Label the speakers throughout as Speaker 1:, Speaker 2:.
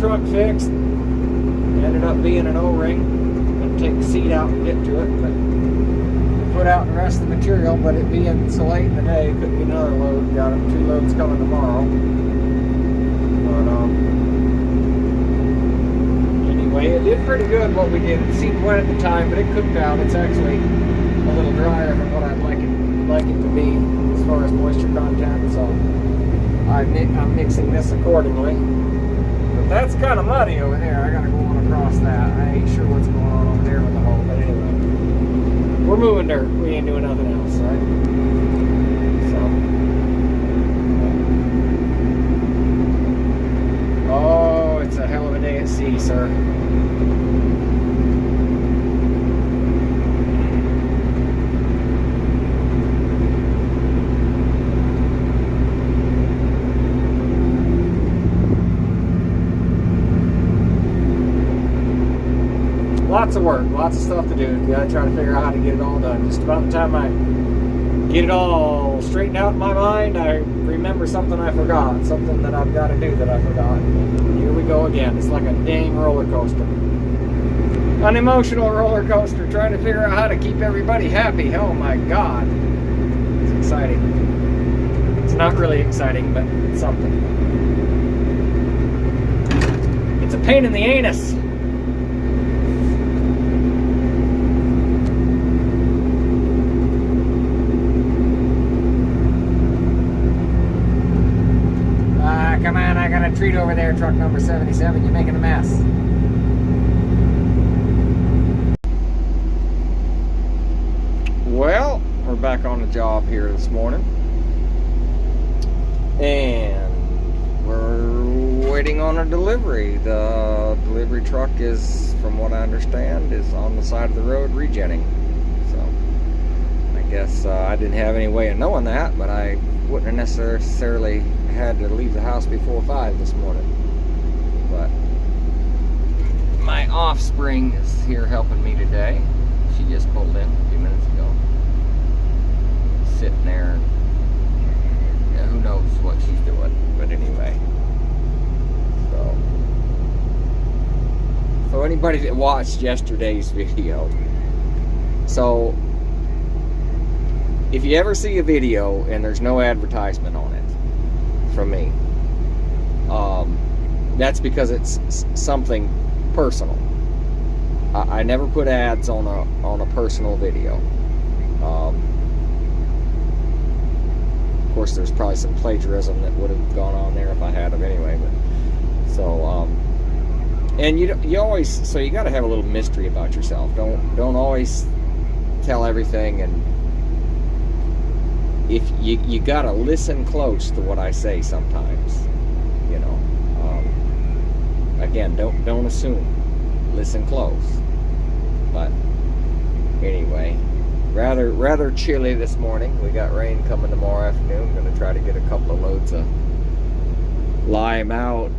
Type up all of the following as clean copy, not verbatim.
Speaker 1: truck fixed. Ended up being an O-ring. Gonna take the seat out and get to it, but put out the rest of the material. But it being so late in the day, could be another load. Got 2 loads coming tomorrow. But anyway, it did pretty good what we did. It seemed wet at the time, but it cooked out. It's actually a little drier than what I'd like it to be as far as moisture content. So I'm mixing this accordingly. But that's kind of muddy over there. I gotta go on across that. I ain't sure what's going on over there with the hole, but anyway. We're moving dirt. We ain't doing nothing else, right? So. Oh, it's a hell of a day at sea, sir. Lots of work, lots of stuff to do. You gotta try to figure out how to get it all done. Just about the time I get it all straightened out in my mind, I remember something I forgot, something that I've got to do that I forgot. And here we go again. It's like a dang roller coaster. An emotional roller coaster, trying to figure out how to keep everybody happy. Oh my God. It's exciting. It's not really exciting, but it's something. It's a pain in the anus. Come on, I got a treat over there, truck number 77. You're making a mess. Well, we're back on the job here this morning. And we're waiting on a delivery. The delivery truck is, from what I understand, is on the side of the road regenning. So, I guess I didn't have any way of knowing that, but I wouldn't have necessarily had to leave the house before 5 this morning. But my offspring is here helping me today. She just pulled in a few minutes ago. Sitting there. Yeah, who knows what she's doing. But anyway. So anybody that watched yesterday's video. So if you ever see a video and there's no advertisement on it from me, that's because it's something personal. I never put ads on a personal video. Of course, there's probably some plagiarism that would have gone on there if I had them anyway. But so, and you always, so you got to have a little mystery about yourself. Don't always tell everything, and if you gotta listen close to what I say sometimes, you know. Again, don't assume. Listen close. But anyway, rather chilly this morning. We got rain coming tomorrow afternoon. Going to try to get a couple of loads of lime out.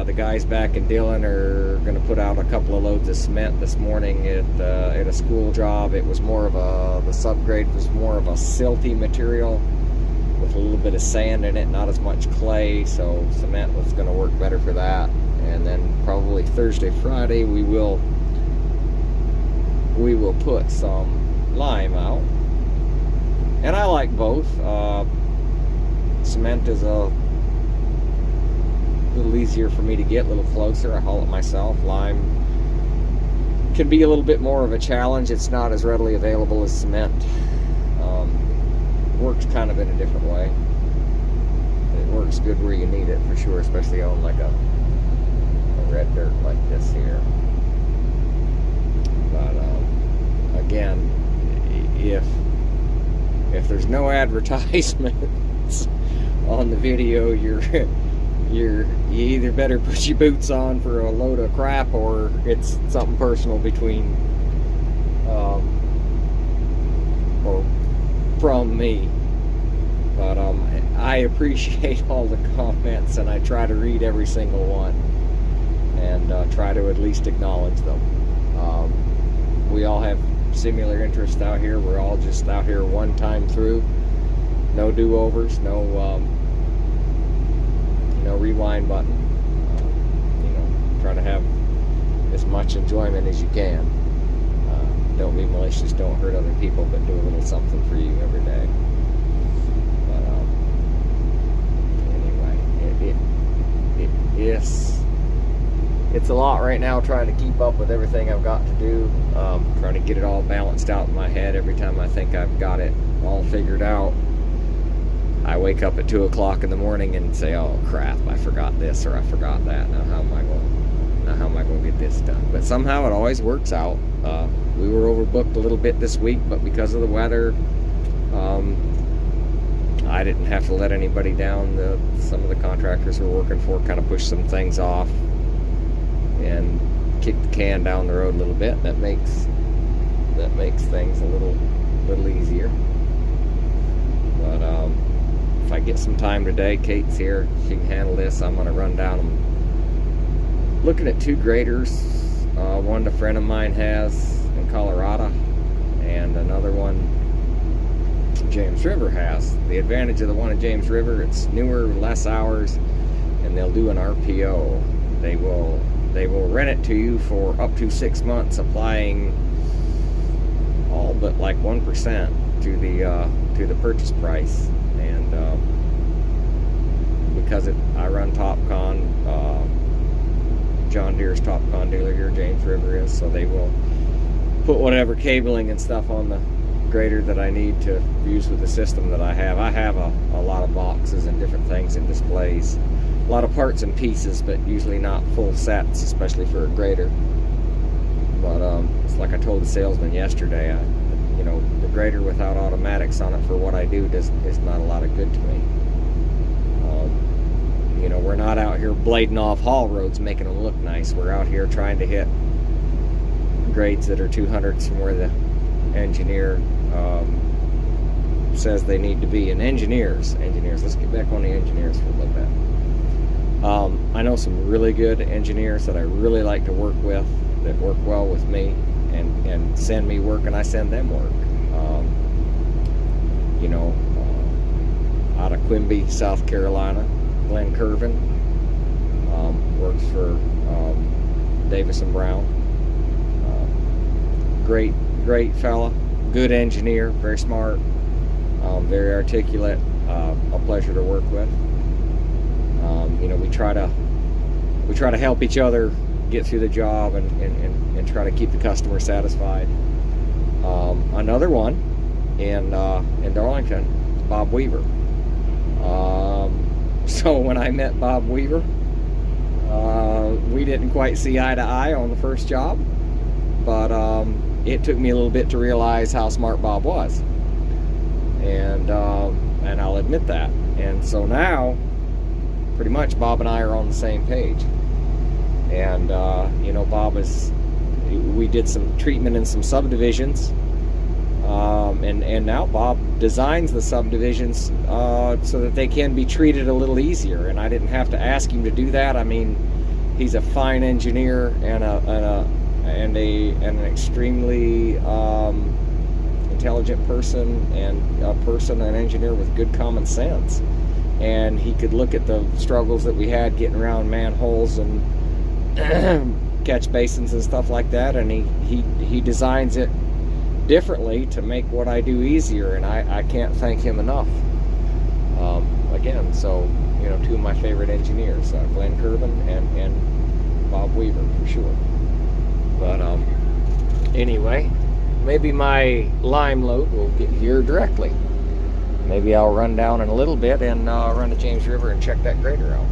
Speaker 1: The guys back in Dillon are going to put out a couple of loads of cement this morning at a school job. It was more of the subgrade was more of a silty material with a little bit of sand in it, not as much clay, so cement was going to work better for that. And then probably Thursday, Friday, we will put some lime out. And I like both. Cement is a little easier for me to get, a little closer. I haul it myself. Lime can be a little bit more of a challenge. It's not as readily available as cement. Works kind of in a different way. It works good where you need it for sure, especially on like a red dirt like this here. But again, if there's no advertisements on the video, you either better put your boots on for a load of crap, or it's something personal between or from me. But I appreciate all the comments, and I try to read every single one and try to at least acknowledge them. We all have similar interests out here. We're all just out here one time through. No do-overs, no rewind button. try to have as much enjoyment as you can. Don't be malicious, don't hurt other people, but do a little something for you every day. But anyway, it's a lot right now trying to keep up with everything I've got to do, trying to get it all balanced out in my head. Every time I think I've got it all figured out, I wake up at 2 o'clock in the morning and say, oh crap, I forgot this or I forgot that. Now how am I going to get this done? But somehow it always works out. We were overbooked a little bit this week, but because of the weather, I didn't have to let anybody down. Some of the contractors we're working for kind of pushed some things off and kicked the can down the road a little bit. That makes things a little easier. But if I get some time today, Kate's here, she can handle this. I'm going to run down. I'm looking at 2 graders. One a friend of mine has in Colorado, and another one James River has. The advantage of the one in James River, it's newer, less hours, and they'll do an RPO. They will rent it to you for up to 6 months, applying all but like 1% to the purchase price. And because I run TopCon, John Deere's TopCon dealer here, James River is, so they will put whatever cabling and stuff on the grader that I need to use with the system that I have. I have a lot of boxes and different things and displays, a lot of parts and pieces, but usually not full sets, especially for a grader. But it's like I told the salesman yesterday, the grader without automatics on it for what I do is not a lot of good to me. We're not out here blading off haul roads, making them look nice. We're out here trying to hit grades that are 200s from where the engineer says they need to be. And engineers, let's get back on the engineers for a little bit. I know some really good engineers that I really like to work with, that work well with me and send me work, and I send them work. Out of Quimby, South Carolina, Glenn Curvin works for Davis and Brown. Great fella, good engineer, very smart, very articulate, a pleasure to work with. We try to help each other get through the job and try to keep the customer satisfied. Another one in Darlington, Bob Weaver. So when I met Bob Weaver, we didn't quite see eye to eye on the first job, but it took me a little bit to realize how smart Bob was, and I'll admit that. And so now, pretty much, Bob and I are on the same page. And Bob we did some treatment in some subdivisions, and now Bob designs the subdivisions so that they can be treated a little easier. And I didn't have to ask him to do that. I mean, he's a fine engineer and an extremely intelligent person, and an engineer with good common sense. And he could look at the struggles that we had getting around manholes and catch basins and stuff like that, and he designs it differently to make what I do easier, and I can't thank him enough. Again, so 2 of my favorite engineers, Glenn Curvin and Bob Weaver, for sure. But anyway, maybe my lime load will get here directly. Maybe I'll run down in a little bit and run to James River and check that grader out.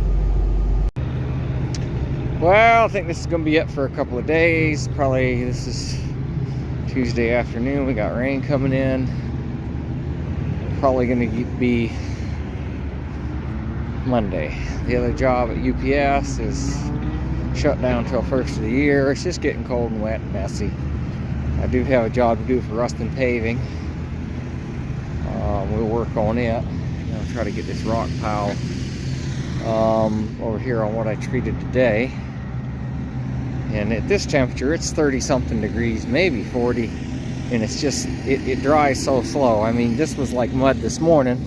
Speaker 1: Well, I think this is going to be it for a couple of days. Probably this is Tuesday afternoon. We got rain coming in. Probably going to be Monday. The other job at UPS is shut down till first of the year. It's just getting cold and wet and messy. I do have a job to do for Ruston Paving. We'll work on it. I'll try to get this rock pile over here on what I treated today. And at this temperature, it's 30 something degrees, maybe 40, and it's just it dries so slow. I mean, this was like mud this morning.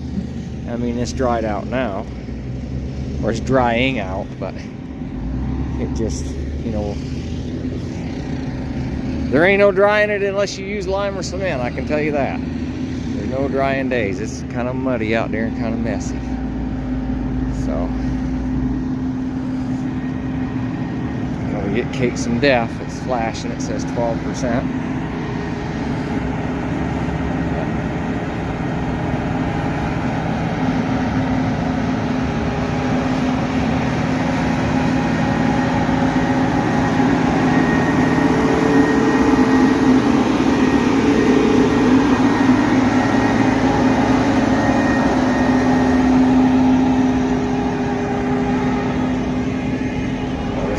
Speaker 1: I mean, it's dried out now, or it's drying out, but it just you know, there ain't no drying it unless you use lime or cement, I can tell you that. There's no drying days. It's kind of muddy out there and kind of messy. So, we get Kate some def. It's flashing, it says 12%.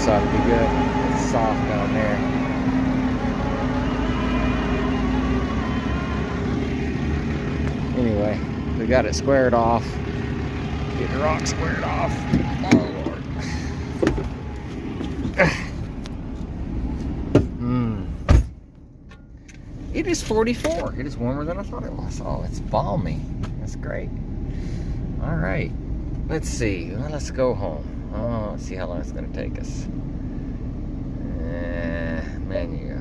Speaker 1: Ought to be good. It's soft down there. Anyway, we got it squared off. Get the rock squared off. Oh Lord. It is 44. It is warmer than I thought it was. Oh, it's balmy. That's great. All right. Let's see. Well, let's go home. Oh, let's see how long it's going to take us. Menu.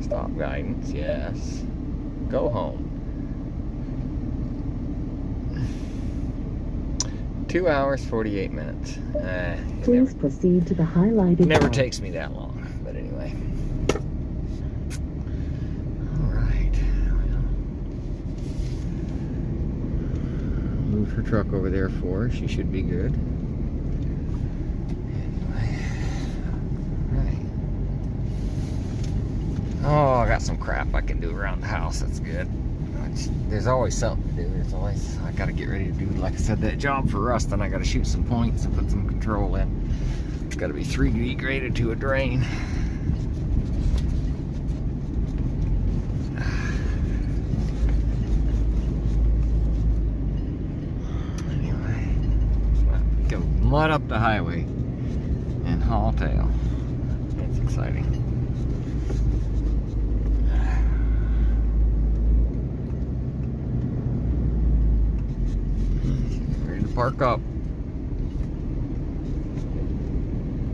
Speaker 1: Stop guidance, yes. Go home. 2 hours, 48 minutes.
Speaker 2: Please proceed to the highlighted
Speaker 1: Never
Speaker 2: part.
Speaker 1: takes me that long, but anyway. All right. Well, move her truck over there for her. She should be good. Oh, I got some crap I can do around the house. That's good. There's always something to do. There's always, I got to get ready to do, like I said, that job for Rust. Then I got to shoot some points and put some control in. It's got to be 3D graded to a drain. Anyway, go mud up the highway and haul tail. That's exciting. Park up.